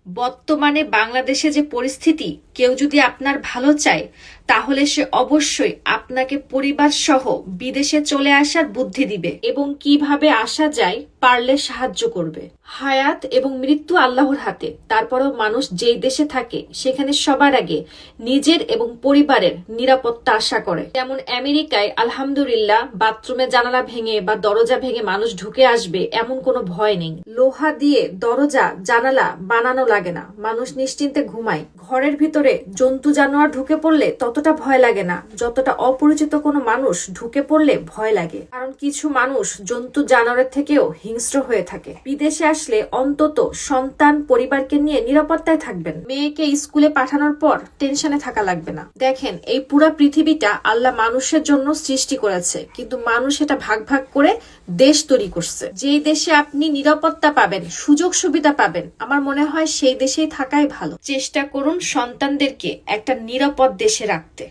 বর্তমানে বাংলাদেশে যে পরিস্থিতি, কেউ যদি আপনার ভালো চায় তাহলে সে অবশ্যই আপনাকে পরিবার সহ বিদেশে চলে আসার বুদ্ধি দিবে এবং কিভাবে আসা যায় পারলে সাহায্য করবে। হায়াত এবং মৃত্যু আল্লাহর হাতে, তারপরেও মানুষ যেই দেশে থাকে সেখানে সবার আগে নিজের এবং পরিবারের নিরাপত্তা আশা করে। যেমন আমেরিকায় আলহামদুলিল্লাহ বাথরুমে জানালা ভেঙে বা দরজা ভেঙে মানুষ ঢুকে আসবে এমন কোনো ভয় নেই। লোহা দিয়ে দরজা জানালা বানানো লাগে না, মানুষ নিশ্চিন্তে ঘুমায়। ঘরের ভিতরে জন্তু জানোয়ার ঢুকে পড়লে ততটা ভয় লাগে না যতটা অপরিচিত কোনো মানুষ ঢুকে পড়লে ভয় লাগে, কারণ কিছু মানুষ জন্তু জানোয়ারের থেকেও হিংস্র হয়ে থাকে। বিদেশে আসলে অন্তত সন্তান পরিবারকে নিয়ে নিরাপত্তায় থাকবেন। মেয়েকে স্কুলে পাঠানোর পর টেনশনে থাকা লাগবে না। দেখেন, এই পুরো পৃথিবীটা আল্লাহ মানুষের জন্য সৃষ্টি করেছে, কিন্তু মানুষ এটা ভাগ ভাগ করে দেশ তৈরি করছে। যেই দেশে আপনি নিরাপত্তা পাবেন, সুযোগ সুবিধা পাবেন, আমার মনে হয় সেই দেশেই থাকাই ভালো। চেষ্টা করুন সন্তানদেরকে একটা নিরাপদ দেশে রাখতে।